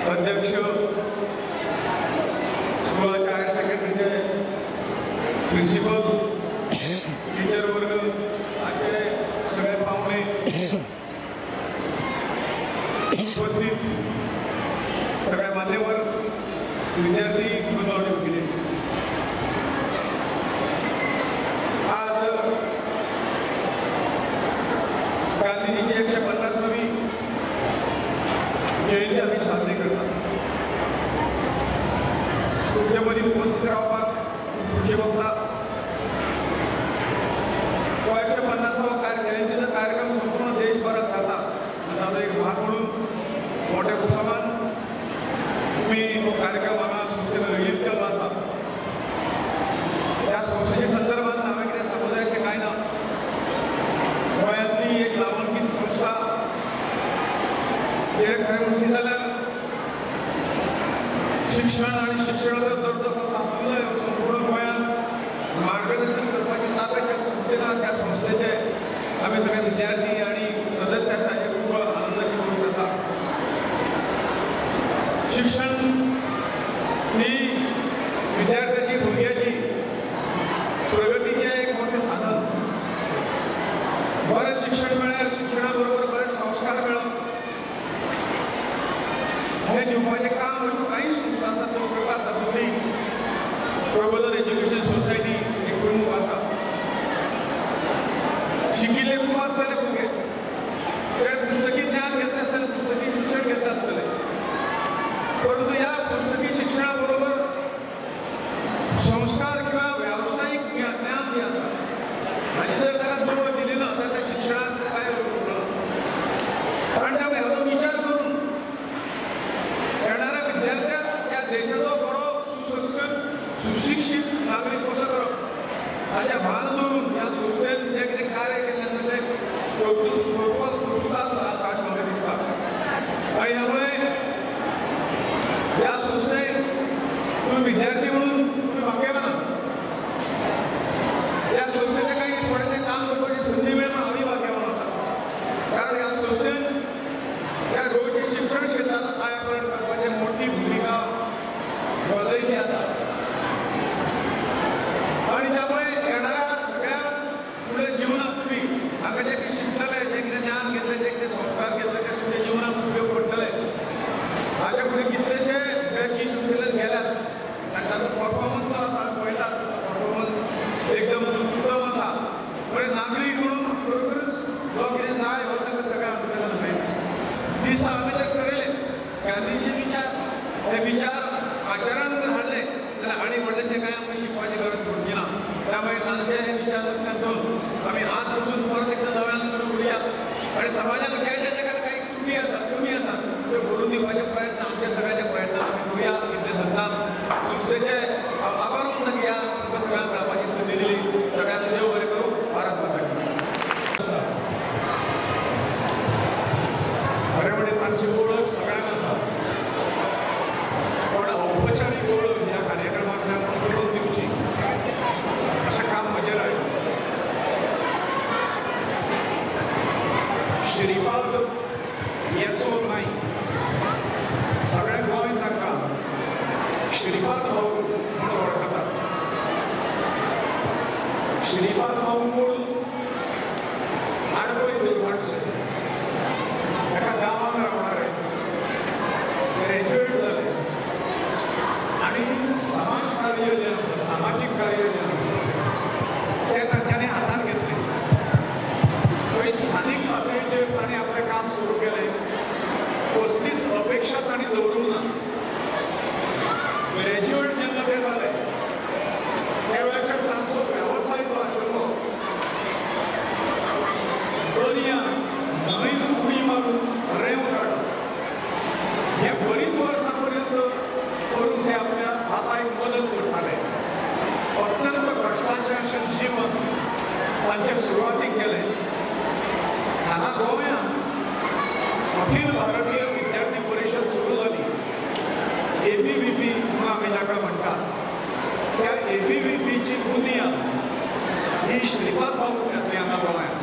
अध्यक्ष, स्कूलाच्या higher सेकंडरीचे principal, teacher वर्ग, आमचे सगळे पाहुणे उपस्थित, सगळे मान्यवर, विद्यार्थी गेले. आज गांधीजीची 150वी जयंती आम्ही साजरी करतात. तुमच्यामध्ये उपस्थित राहतात खुशी बघता. तो 150वा जयंतीचा कार्यक्रम संपूर्ण देशभरात करतात. आता एक भाग म्हणून मोठ्या उत्सवात तुम्ही तो कार्यक्रम आम्हाला संस्थेला येत केला असा. त्या संस्थेच्या संदर्भात नावाकडे समुदायाचे काय ना गोंयांतली एक नामांकित संस्था जे खरें म्हणशीं जाल्यार शिक्षण आनी शिक्षणाचो दर्जो कसो आसलो संपूर्ण गोंयांत मार्गदर्शन करपाची ताकद त्या संस्थेन त्या संस्थेचे आमी सगळे विद्यार्थी आनी सदस्य आसा हे खूब आनंदाची गोष्ट आसा. शिक्षण ही विद्यार्थ्याची भुरग्याची प्रगतीचे एक मोठे साधन. बरें शिक्षण मेळ्ळें, शिक्षणा बरोबर बरे संस्कार मेळप हे दिवपाचें काम अश्यो काही संस्था आसात त्यो करतात. तातूंतली प्रबोधन एज्युकेशन सोसायटी एक प्रमुख आसा. शिकिल्ले खूब आसतले भुरगे, ते पुस्तकी ज्ञान घेतले आसतले, पुस्तकी शिक्षण घेतले आसतले, परंतु या पुस्तकी शिक्षणा बरोबर संस्कार किंवा व्यावसायिक ज्ञान जे आसा हाची जर ताका जोड दिली ना तर त्या शिक्षणात काय उरना. कारण त्या विचार करून येणाऱ्या विद्यार्थ्याक त्या देशाचो बरो सुसंस्कृत सुशिक्षित नागरीक कसो करप हाचें भान दवरून ह्या संस्थेन जें कितें कार्य केल्लें आसा तें कौतुकास्पद आसा अशें म्हाका दिसता. आनी ह्यामुळे ह्या संस्थेन तुम्ही विद्यार्थी म्हणून तुम्ही भाग्यवान आसा. या संस्थेचे काही थोडेसे काम करपाची संधी मेळ्ळी म्हणून आम्ही भाग्यवान आसा. कारण ह्या संस्थेन या गोंयच्या शिक्षण क्षेत्रात कायाकल्प करपाची मोठी भूमिका बजयली आसा. आणि त्यामुळे येणाऱ्या सगळ्या फुडें जिवनात तुम्ही हांगा जे कितें शिकतले, जे कितें ज्ञान घेतले, जे कितें संस्कार घेतले ते तुमच्या जिवनात उपयोग पडटले. हाचे फुडें कितलेशे बॅची संस्थेन गेल्यात आनी ताचो परफॉर्मन्स जो आसा पळयतात, परफॉर्मन्स एकदम उत्तम आसा. पण नागरीक म्हणून खरोखरच जो कितें जाय हो ताका सगळ्या हांगसरल्यान मेळटा. दिसा आमी जर ठरयलें गांधीचे विचार, हे विचार आचारांत जर हाडले जाल्यार आनी व्हडलेशें कांय आमकां शिकपाची गरज पडची ना. त्यामुळे तांचे हे विचार लक्षात घेवन आमी आज पासून परत एकदा नव्यान सुरू करुया. आणि समाजात ज्या ज्या जाग्यार काही त्रुटी आसात, कमी आसात त्यो भरून दिवपाचे प्रयत्न आमच्या सगळ्याचे प्रयत्न आमी करुया. इतले सांगतात संस्थेचे आभार मानता की ह्या आमकां सगळ्यांक मेळपाची संदी दिली. सगळ्यांक देव बरें करूं. भारत माता की खरें म्हणजे तांची ओळख सगळ्यांक आसा, पण औपचारीक ओळख ह्या कार्यक्रमांतल्यान करून दिवची अशें काम म्हजेर आयलें. श्रीपाद येसो नाईक सगळे गोंय ताका श्रीपाद भाऊ म्हणून वळखतात. श्रीपाद भाऊ मूळ आडवय दुर्भाटचे, एका गांवांत रावणारे, ग्रॅज्युएट जाले आणि समाज कार्य जे आसा, सामाजीक कार्य जे आसा ते तांच्यांनी हातांत घेतलें. थंय स्थानीक पातळीचेर ताणें आपलें काम सुरू केलें. कसलीच अपेक्षा ताणें दवरूंक ना. ग्रॅज्युएट जेन्ना ते जाले त्या वेळाचेर तांचो वेवसाय जो आशिल्लो दर्यान न्हंयेंत उडी मारून रेंव काडप, हे बरीच वर्सां पर्यंत करून ते आपल्या बापायक मदत करताले. अत्यंत कश्टाचें अशें जीवन तांचे सुरवातीक गेलें. हांगा गोंयांत अखिल भारतीय विद्यार्थी परिशद सुरू जाली. ABVP म्हणून आमी जाका म्हणटात. त्या ABVPची बुनियाद ही श्रीपाद भाऊ घातली हांगा गोंयांत.